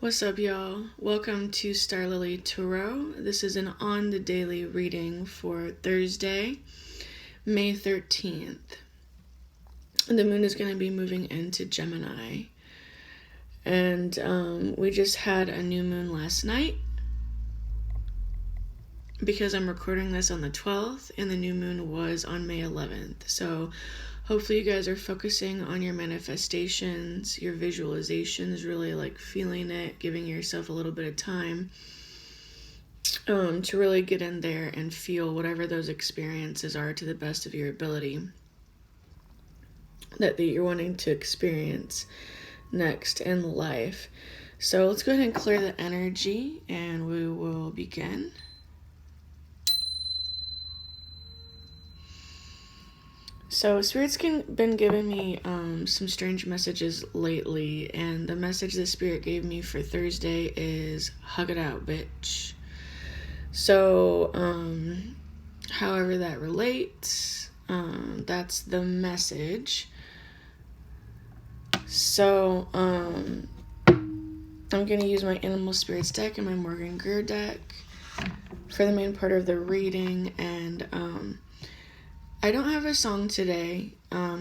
What's up, y'all? Welcome to starlilytarot. This is an on the daily reading for Thursday, May 13th. The moon is going to be moving into Gemini. And we just had a new moon last night because I'm recording this on the 12th and the new moon was on May 11th. So hopefully you guys are focusing on your manifestations, your visualizations, really like feeling it, giving yourself a little bit of time to really get in there and feel whatever those experiences are to the best of your ability that you're wanting to experience next in life. So let's go ahead and clear the energy and we will begin. So Spirit's been giving me some strange messages lately, and the message the Spirit gave me for Thursday is hug it out, bitch. So however that relates, that's the message. So I'm going to use my Animal Spirits deck and my Morgan Greer deck for the main part of the reading, and I don't have a song today.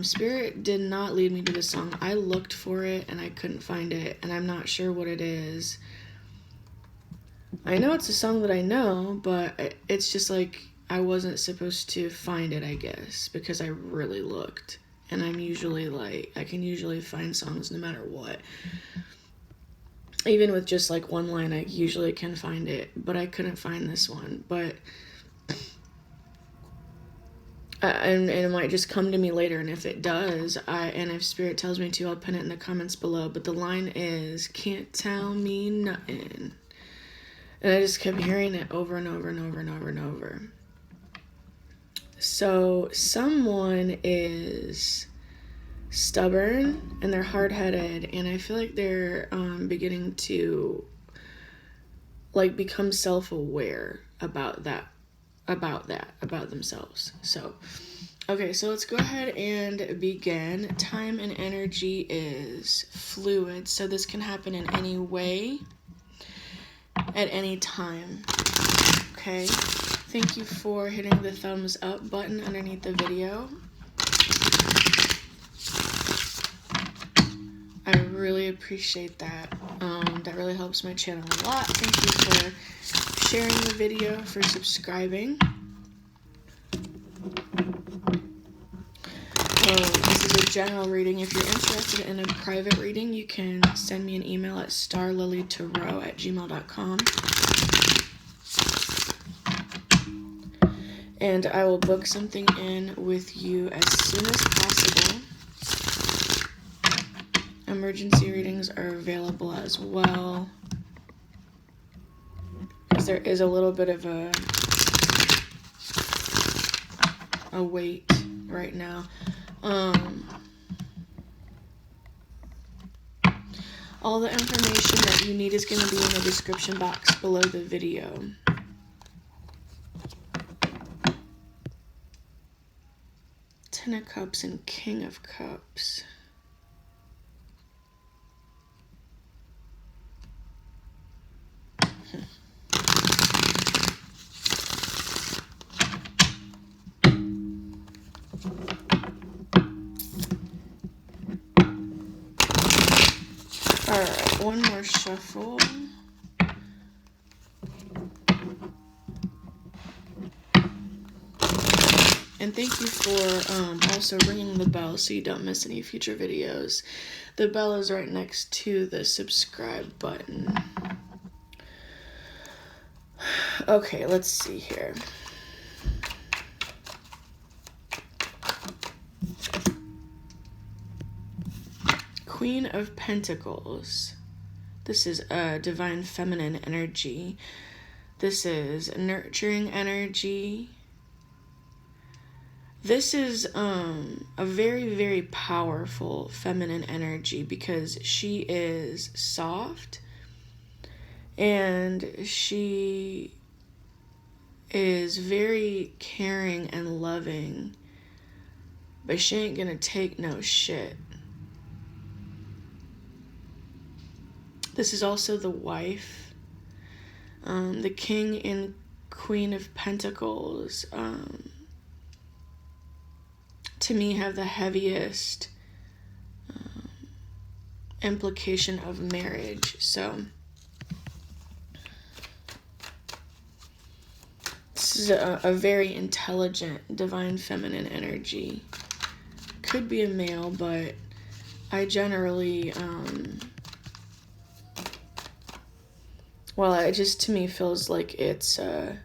Spirit did not lead me to the song. I looked for it and I couldn't find it, and I'm not sure what it is. I know it's a song that I know, but it's just like I wasn't supposed to find it, I guess, because I really looked. And I'm usually like, I can usually find songs no matter what. Even with just like one line, I usually can find it, but I couldn't find this one. But and it might just come to me later, and if it does, and if Spirit tells me to, I'll pin it in the comments below. But the line is, can't tell me nothing. And I just kept hearing it over and over and over and over and over. So someone is stubborn and they're hard-headed, and I feel like they're beginning to like become self-aware about themselves. So okay, so let's go ahead and begin. Time and energy is fluid, so this can happen in any way at any time. Okay, thank you for hitting the thumbs up button underneath the video. I really appreciate that. That really helps my channel a lot. Thank you for sharing the video, for subscribing. This is a general reading. If you're interested in a private reading, you can send me an email at starlilytarot@gmail.com. And I will book something in with you as soon as possible. Emergency readings are available as well, because there is a little bit of a wait right now. All the information that you need is going to be in the description box below the video. Ten of Cups and King of Cups. Alright, one more shuffle. And thank you for also ringing the bell so you don't miss any future videos. The bell is right next to the subscribe button. Okay, let's see here. Queen of Pentacles. This is a divine feminine energy. This is nurturing energy. This is a very, very powerful feminine energy because she is soft and she is very caring and loving, but she ain't gonna take no shit. This is also the wife. The King and Queen of Pentacles, to me, have the heaviest implication of marriage. So this is a very intelligent, divine feminine energy. Could be a male, but I generally, well, it just, to me, feels like it's a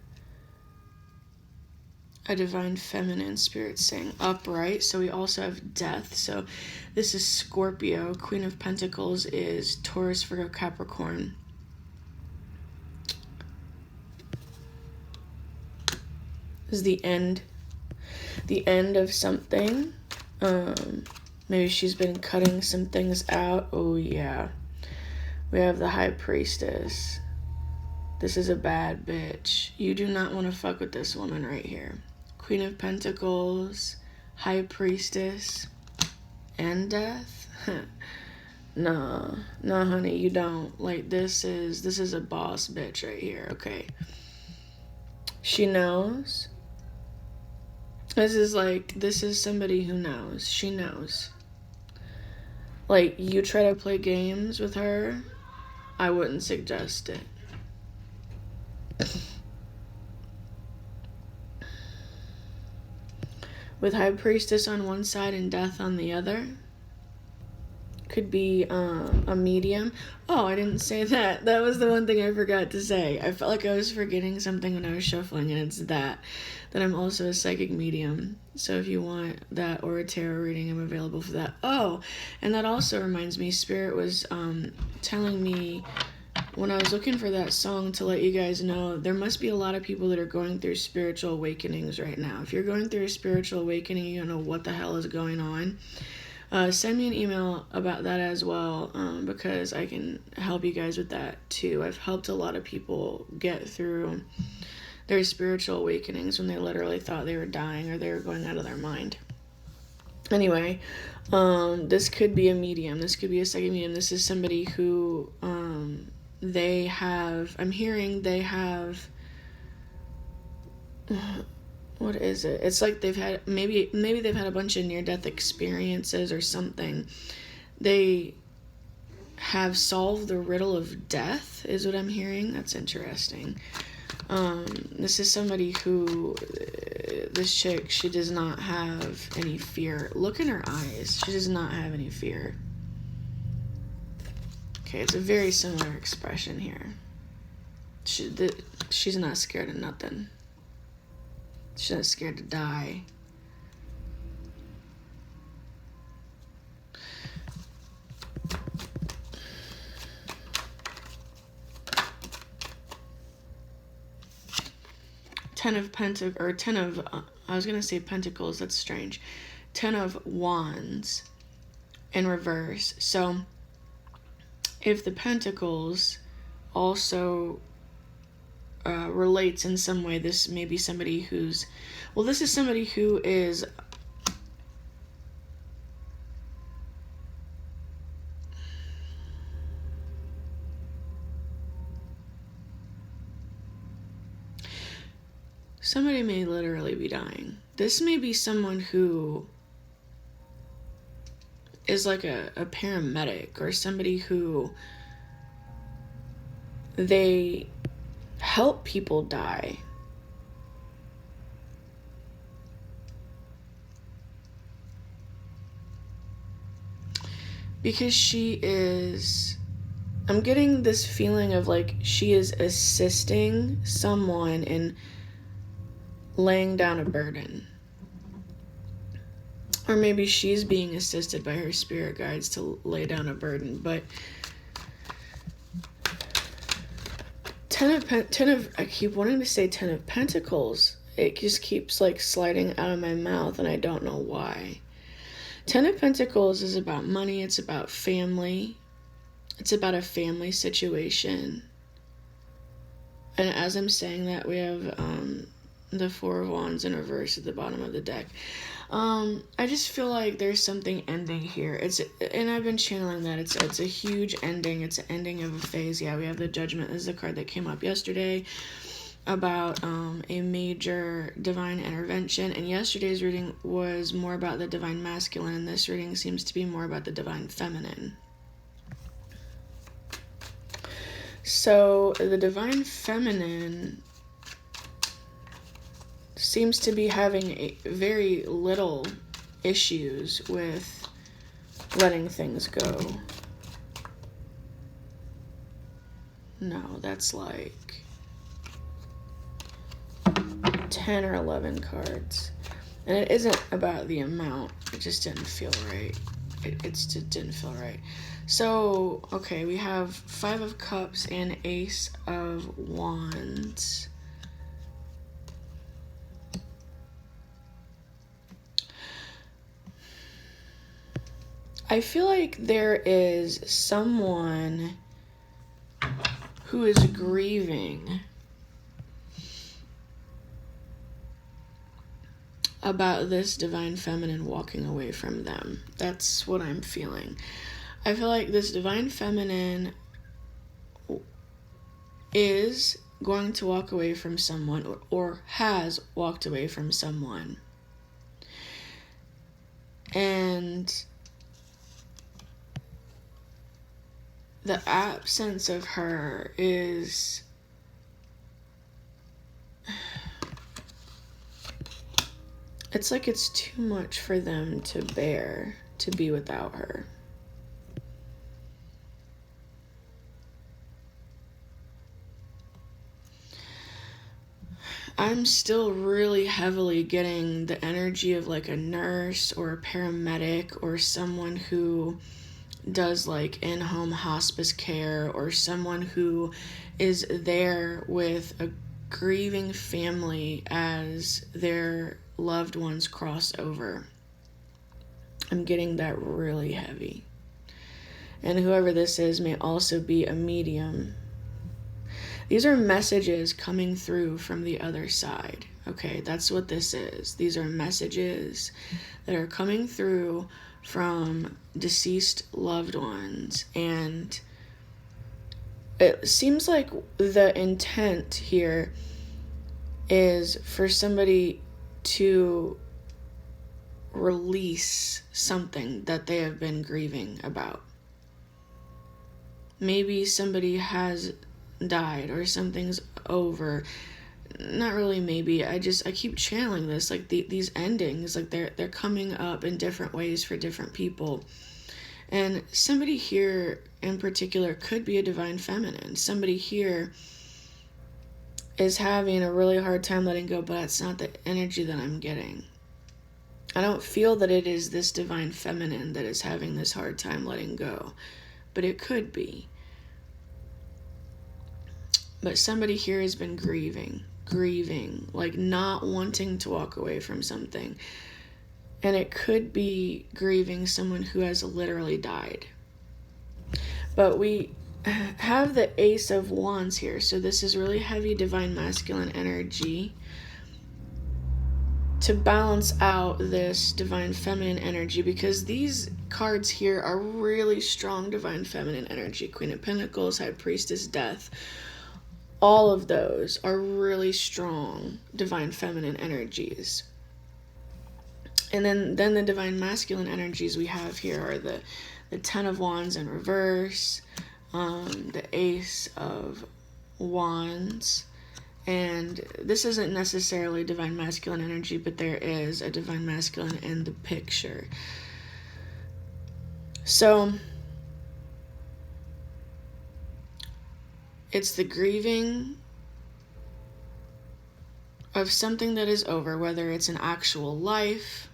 divine feminine spirit saying upright. So we also have death. So this is Scorpio. Queen of Pentacles is Taurus, Virgo, Capricorn. This is the end of something. Maybe she's been cutting some things out. Oh yeah. We have the High Priestess. This is a bad bitch. You do not want to fuck with this woman right here. Queen of Pentacles, High Priestess, and Death. Nah, honey, you don't. Like, this is a boss bitch right here, okay? She knows. This is somebody who knows. She knows. Like, you try to play games with her, I wouldn't suggest it. With High Priestess on one side and Death on the other. Could be a medium. Oh, I didn't say that. That was the one thing I forgot to say. I felt like I was forgetting something when I was shuffling, and it's that I'm also a psychic medium. So if you want that or a tarot reading, I'm available for that. Oh, and that also reminds me, Spirit was telling me when I was looking for that song to let you guys know, there must be a lot of people that are going through spiritual awakenings right now. If you're going through a spiritual awakening, you don't know what the hell is going on. Send me an email about that as well, because I can help you guys with that too. I've helped a lot of people get through their spiritual awakenings when they literally thought they were dying or they were going out of their mind. Anyway, this could be a medium. This could be a second medium. This is somebody who I'm hearing they have... What is it? It's like they've had, maybe they've had a bunch of near-death experiences or something. They have solved the riddle of death, is what I'm hearing. That's interesting. This is somebody who, this chick, she does not have any fear. Look in her eyes. She does not have any fear. Okay, it's a very similar expression here. She's not scared of nothing. She's not scared to die. Ten of Pentacles, that's strange. 10 of Wands in reverse. So if the Pentacles also relates in some way, this may be somebody who's, well, this is somebody who is somebody may literally be dying. This may be someone who is like a paramedic or somebody who they help people die. Because she is, I'm getting this feeling of like she is assisting someone in laying down a burden. Or maybe she's being assisted by her spirit guides to lay down a burden. But I keep wanting to say 10 of Pentacles. It just keeps like sliding out of my mouth and I don't know why. 10 of Pentacles is about money. It's about family. It's about a family situation. And as I'm saying that, we have the 4 of Wands in reverse at the bottom of the deck. I just feel like there's something ending here. And I've been channeling that. It's a huge ending. It's an ending of a phase. Yeah, we have the Judgment. This is the card that came up yesterday about a major divine intervention. And yesterday's reading was more about the divine masculine, and this reading seems to be more about the divine feminine. So the divine feminine seems to be having very little issues with letting things go. No, that's like 10 or 11 cards. And it isn't about the amount. It just didn't feel right. It just didn't feel right. So, okay, we have 5 of Cups and Ace of Wands. I feel like there is someone who is grieving about this divine feminine walking away from them. That's what I'm feeling. I feel like this divine feminine is going to walk away from someone, or has walked away from someone. And the absence of her is it's like it's too much for them to bear, to be without her. I'm still really heavily getting the energy of like a nurse or a paramedic or someone who does like in-home hospice care, or someone who is there with a grieving family as their loved ones cross over. I'm getting that really heavy. And whoever this is may also be a medium. These are messages coming through from the other side. Okay, that's what this is. These are messages that are coming through from deceased loved ones. And it seems like the intent here is for somebody to release something that they have been grieving about. Maybe somebody has died or something's over. Not really maybe. I keep channeling this, like these endings, like they're coming up in different ways for different people. And somebody here in particular could be a divine feminine. Somebody here is having a really hard time letting go, but that's not the energy that I'm getting. I don't feel that it is this divine feminine that is having this hard time letting go, but it could be. But somebody here has been grieving, like not wanting to walk away from something. And it could be grieving someone who has literally died. But we have the Ace of Wands here, so this is really heavy divine masculine energy to balance out this divine feminine energy, because these cards here are really strong divine feminine energy. Queen of Pentacles, High Priestess, Death. All of those are really strong divine feminine energies. And then the divine masculine energies we have here are the Ten of Wands in reverse, the Ace of Wands. And this isn't necessarily divine masculine energy, but there is a divine masculine in the picture. So it's the grieving of something that is over, whether it's an actual life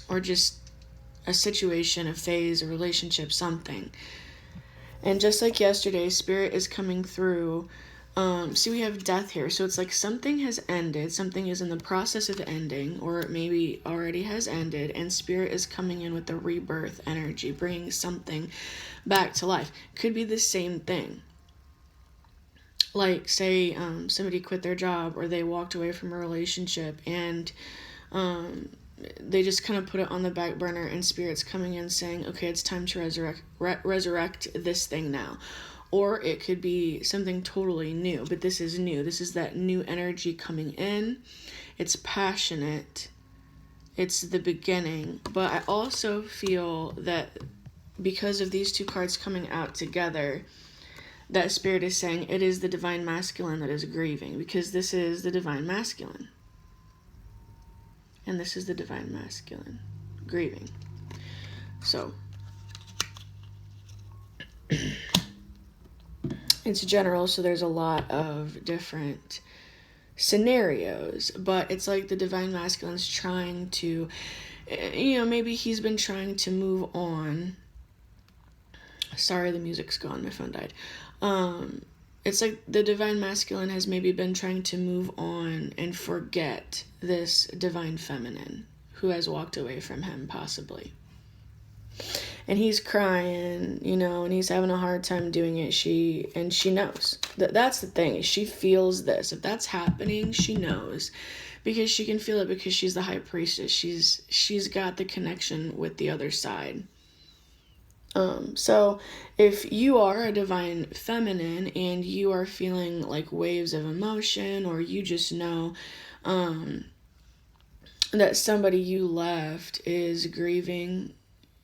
or just a situation, a phase, a relationship, something. And just like yesterday, Spirit is coming through. See, we have death here. So it's like something has ended. Something is in the process of ending, or maybe already has ended. And Spirit is coming in with the rebirth energy, bringing something back to life. Could be the same thing. Like, say, somebody quit their job, or they walked away from a relationship, and They just kind of put it on the back burner, and Spirit's coming in saying, okay, it's time to resurrect this thing now. Or it could be something totally new, but this is new. This is that new energy coming in. It's passionate. It's the beginning. But I also feel that because of these two cards coming out together, that Spirit is saying it is the divine masculine that is grieving, because this is the divine masculine. And this is the divine masculine grieving. So it's general, so there's a lot of different scenarios, but it's like the divine masculine's trying to, maybe he's been trying to move on. Sorry, the music's gone, my phone died. It's like the divine masculine has maybe been trying to move on and forget this divine feminine who has walked away from him, possibly. And he's crying, and he's having a hard time doing it. She knows. That's the thing. She feels this. If that's happening, she knows. Because she can feel it, because she's the high priestess. She's got the connection with the other side. So if you are a divine feminine and you are feeling like waves of emotion, or you just know that somebody you left is grieving,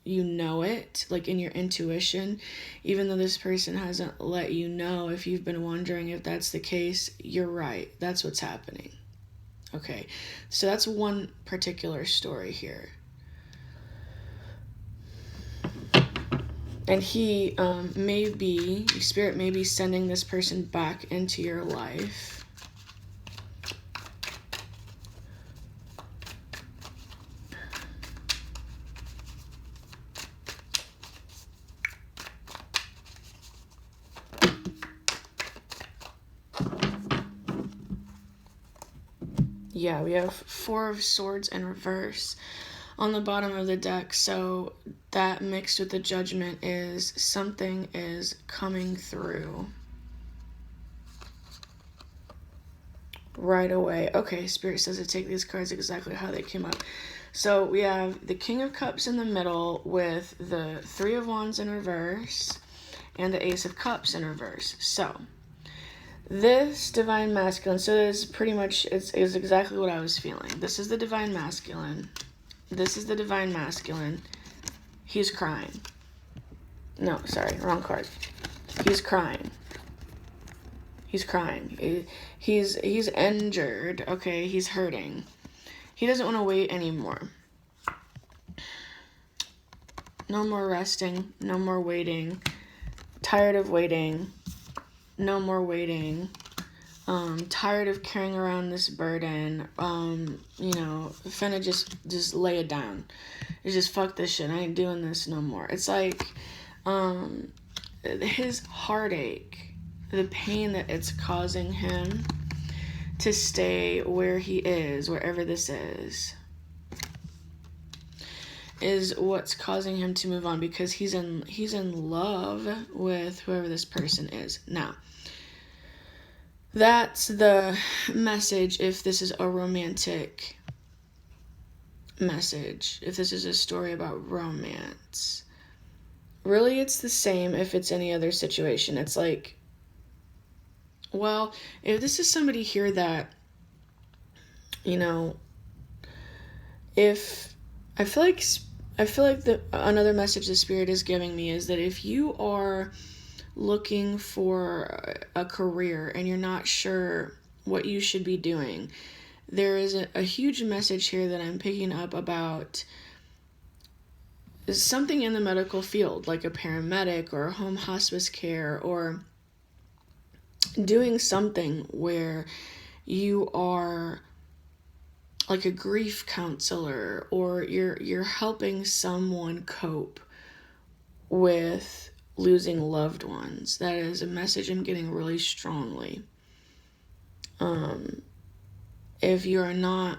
you know it, like in your intuition, even though this person hasn't let you know. If you've been wondering if that's the case, you're right. That's what's happening. Okay, so that's one particular story here. And he Spirit may be sending this person back into your life. Yeah, we have Four of Swords in reverse on the bottom of the deck. So that mixed with the Judgment is something is coming through right away. Okay, Spirit says to take these cards exactly how they came up. So we have the King of Cups in the middle with the Three of Wands in reverse and the Ace of Cups in reverse. So this divine masculine, so this pretty much is exactly what I was feeling. This is the divine masculine. This is the divine masculine. He's crying. No, sorry, wrong card. He's crying. He's crying. He's injured. Okay, he's hurting. He doesn't want to wait anymore. No more resting. No more waiting. Tired of waiting. No more waiting. Tired of carrying around this burden. Finna just lay it down. It's just fuck this shit. I ain't doing this no more. It's like his heartache, the pain that it's causing him to stay where he is, wherever this is what's causing him to move on, because he's in love with whoever this person is. Now, that's the message if this is a romantic message, if this is a story about romance. Really, it's the same if it's any other situation. It's like, well, if this is somebody here that, if I feel like another message the Spirit is giving me is that if you are looking for a career and you're not sure what you should be doing, there is a huge message here that I'm picking up about something in the medical field, like a paramedic or home hospice care, or doing something where you are like a grief counselor, or you're helping someone cope with losing loved ones. That is a message I'm getting really strongly. If you are not,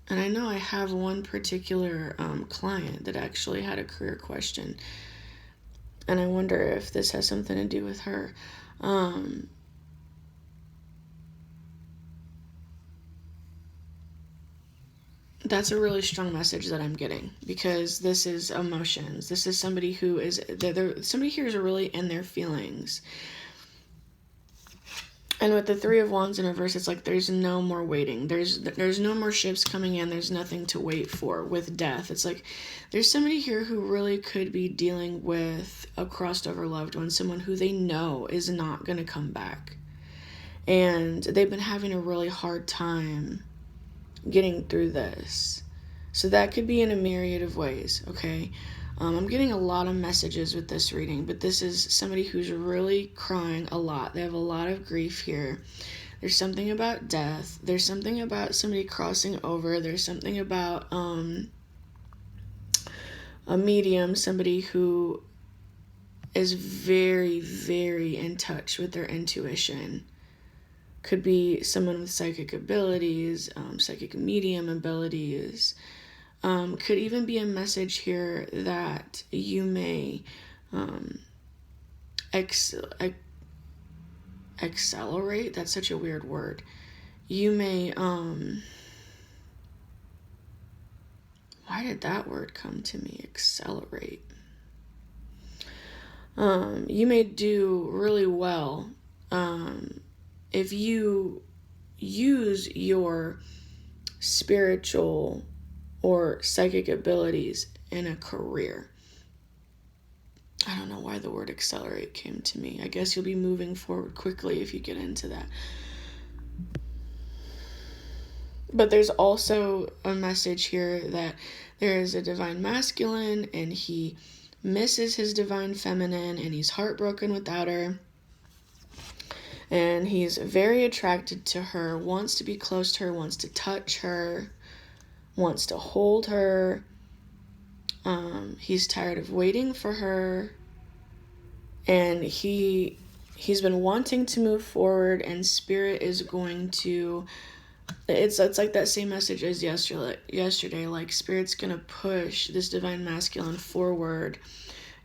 and I know I have one particular client that actually had a career question, and I wonder if this has something to do with her. That's a really strong message that I'm getting, because this is emotions. This is somebody who is, somebody here is really in their feelings. And with the Three of Wands in reverse, it's like there's no more waiting. There's no more ships coming in. There's nothing to wait for with death. It's like there's somebody here who really could be dealing with a crossed over loved one, someone who they know is not going to come back. And they've been having a really hard time getting through this. So that could be in a myriad of ways, okay? I'm getting a lot of messages with this reading, but this is somebody who's really crying a lot. They have a lot of grief here. There's something about death. There's something about somebody crossing over. There's something about a medium, somebody who is very, very in touch with their intuition. Could be someone with psychic abilities, psychic medium abilities. Could even be a message here that you may accelerate. That's such a weird word. You may, why did that word come to me? Accelerate. You may do really well if you use your spiritual or psychic abilities in a career. I don't know why the word accelerate came to me. I guess you'll be moving forward quickly if you get into that. But there's also a message here that there is a divine masculine and he misses his divine feminine and he's heartbroken without her. And he's very attracted to her, wants to be close to her, wants to touch her, wants to hold her. He's tired of waiting for her. And he's been wanting to move forward, and Spirit is going to, it's like that same message as yesterday, like Spirit's going to push this divine masculine forward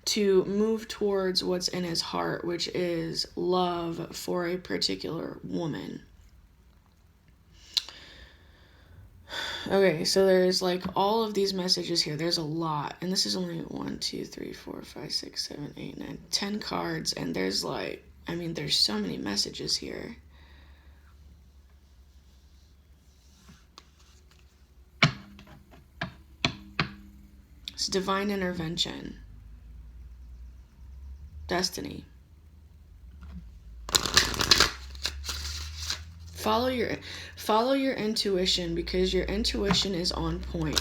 to move towards what's in his heart, which is love for a particular woman. Okay, so there's like all of these messages here. There's a lot. And this is only 1, 2, 3, 4, 5, 6, 7, 8, 9, 10 cards. And there's like, I mean, there's so many messages here. It's divine intervention. Destiny. Follow your intuition, because your intuition is on point.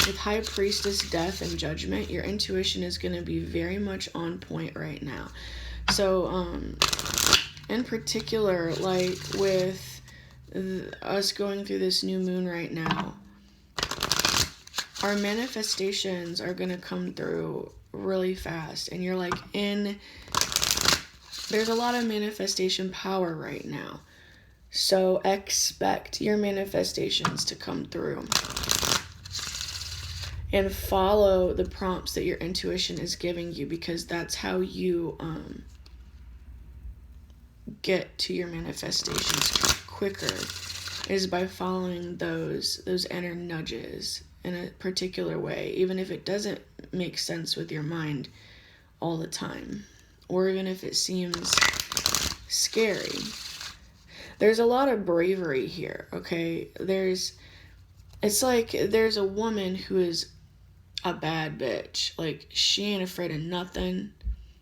With High Priestess, Death, and Judgment, your intuition is going to be very much on point right now. So, in particular, like with us going through this new moon right now, our manifestations are going to come through really fast. And you're like there's a lot of manifestation power right now. So expect your manifestations to come through. And follow the prompts that your intuition is giving you, because that's how you get to your manifestations quicker, is by following those inner nudges in a particular way, even if it doesn't make sense with your mind all the time, or even if it seems scary. There's a lot of bravery here, okay? It's like there's a woman who is a bad bitch. Like, she ain't afraid of nothing.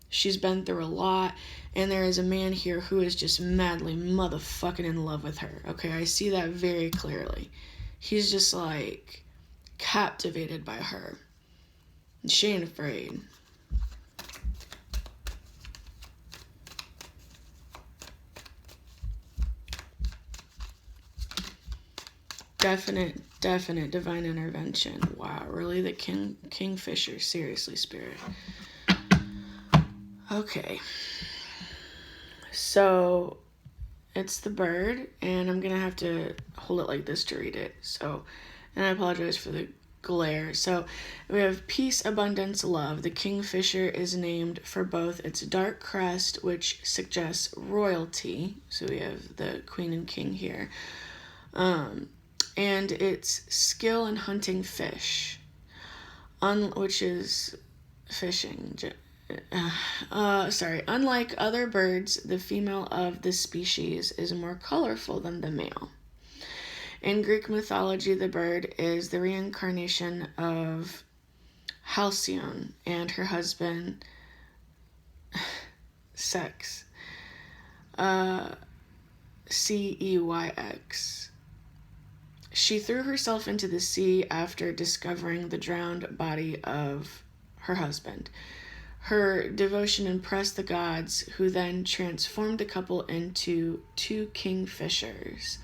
She's been through a lot. And there is a man here who is just madly motherfucking in love with her, okay? I see that very clearly. He's just, like, captivated by her. And she ain't afraid. Definite divine intervention. Wow, really? The Kingfisher? Seriously, Spirit. Okay. So, it's the bird, and I'm gonna have to hold it like this to read it. So, and I apologize for the glare. So, we have peace, abundance, love. The Kingfisher is named for both its dark crest, which suggests royalty. So we have the Queen and King here. and it's skill in hunting fish, which is fishing. Unlike other birds, the female of this species is more colorful than the male. In Greek mythology, the bird is the reincarnation of Halcyon and her husband, Sex. Ceyx. She threw herself into the sea after discovering the drowned body of her husband. Her devotion impressed the gods, who then transformed the couple into two kingfishers.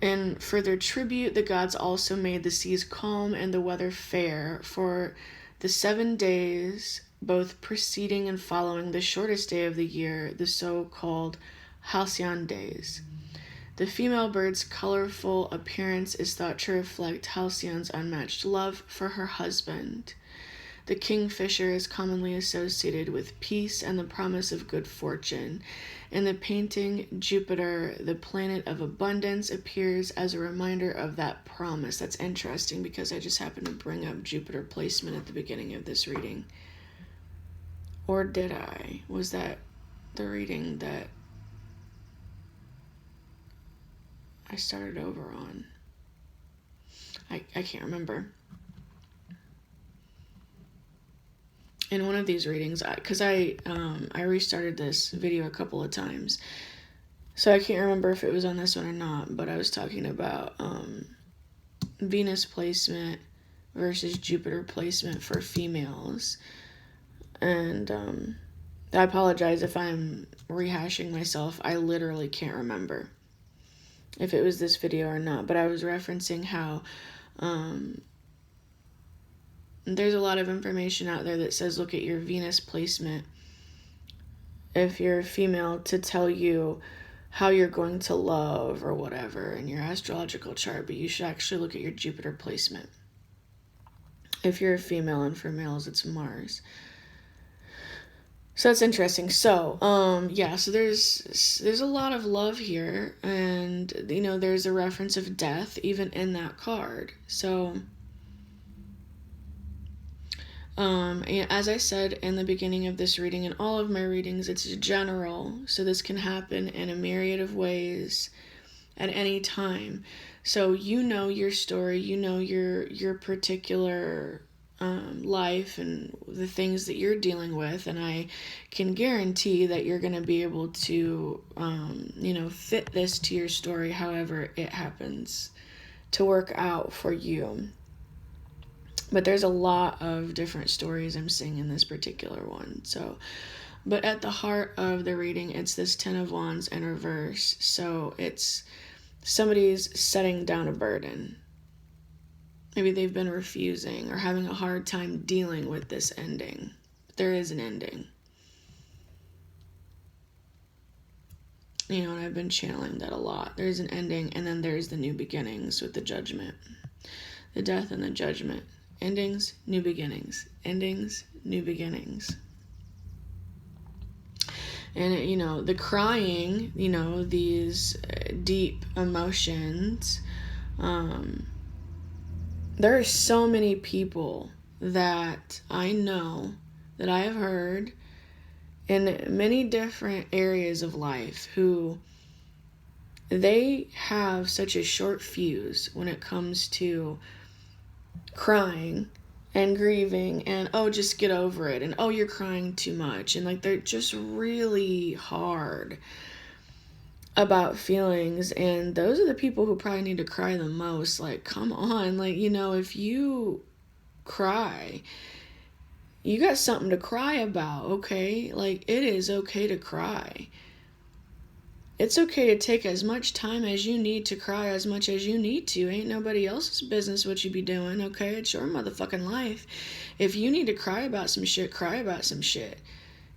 In further tribute, the gods also made the seas calm and the weather fair for the 7 days, both preceding and following the shortest day of the year, the so-called Halcyon days. The female bird's colorful appearance is thought to reflect Halcyon's unmatched love for her husband. The kingfisher is commonly associated with peace and the promise of good fortune. In the painting, Jupiter, the planet of abundance, appears as a reminder of that promise. That's interesting because I just happened to bring up Jupiter placement at the beginning of this reading. Or did I? Was that the reading that I started over on? I can't remember. In one of these readings, because I restarted this video a couple of times, so I can't remember if it was on this one or not, but I was talking about Venus placement versus Jupiter placement for females, and I apologize if I'm rehashing myself. I literally can't remember if it was this video or not, but I was referencing how there's a lot of information out there that says look at your Venus placement if you're a female to tell you how you're going to love or whatever in your astrological chart, but you should actually look at your Jupiter placement if you're a female, and for males it's Mars. So that's interesting. So so there's a lot of love here, and there's a reference of death even in that card. So as I said in the beginning of this reading, in all of my readings, it's general, so this can happen in a myriad of ways at any time. So your story, your particular life and the things that you're dealing with, and I can guarantee that you're going to be able to, fit this to your story however it happens to work out for you. But there's a lot of different stories I'm seeing in this particular one. But at the heart of the reading, it's this 10 of Wands in reverse. So it's somebody's setting down a burden. Maybe they've been refusing or having a hard time dealing with this ending. But there is an ending. And I've been channeling that a lot. There's an ending, and then there's the new beginnings with the judgment. The death and the judgment. Endings, new beginnings. Endings, new beginnings. And, the crying, these deep emotions. There are so many people that I know, that I have heard in many different areas of life, who they have such a short fuse when it comes to crying and grieving and just get over it, and you're crying too much, and they're just really hard about feelings, and those are the people who probably need to cry the most. Come on, if you cry, you got something to cry about, okay? It is okay to cry. It's okay to take as much time as you need to cry as much as you need to. Ain't nobody else's business what you be doing, okay? It's your motherfucking life. If you need to cry about some shit, cry about some shit.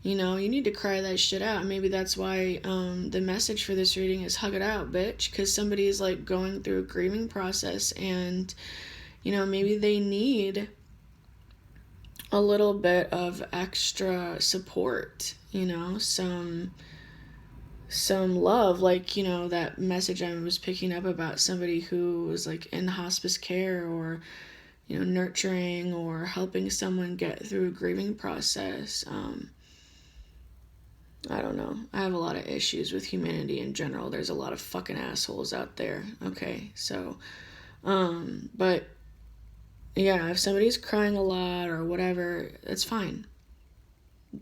You need to cry that shit out. Maybe that's why the message for this reading is hug it out, bitch. Because somebody is going through a grieving process, and, maybe they need a little bit of extra support, some some love, like, you know, that message I was picking up about somebody who was like in hospice care, or, you know, nurturing or helping someone get through a grieving process. I don't know. I have a lot of issues with humanity in general. There's a lot of fucking assholes out there. Okay, so, but yeah, if somebody's crying a lot or whatever, that's fine.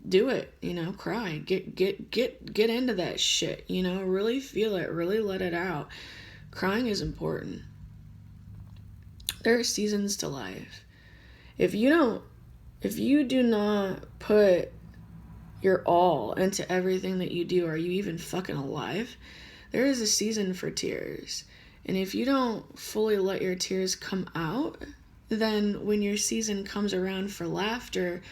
Do it, you know, cry. Get into that shit, you know, really feel it, really let it out. Crying is important. There are seasons to life. If you do not put your all into everything that you do, are you even fucking alive? There is a season for tears. And if you don't fully let your tears come out, then when your season comes around for laughter,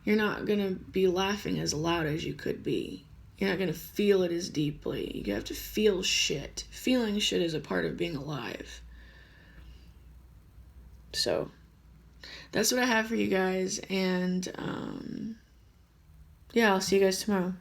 you're not going to be laughing as loud as you could be. You're not going to feel it as deeply. You have to feel shit. Feeling shit is a part of being alive. So, that's what I have for you guys. And, yeah, I'll see you guys tomorrow.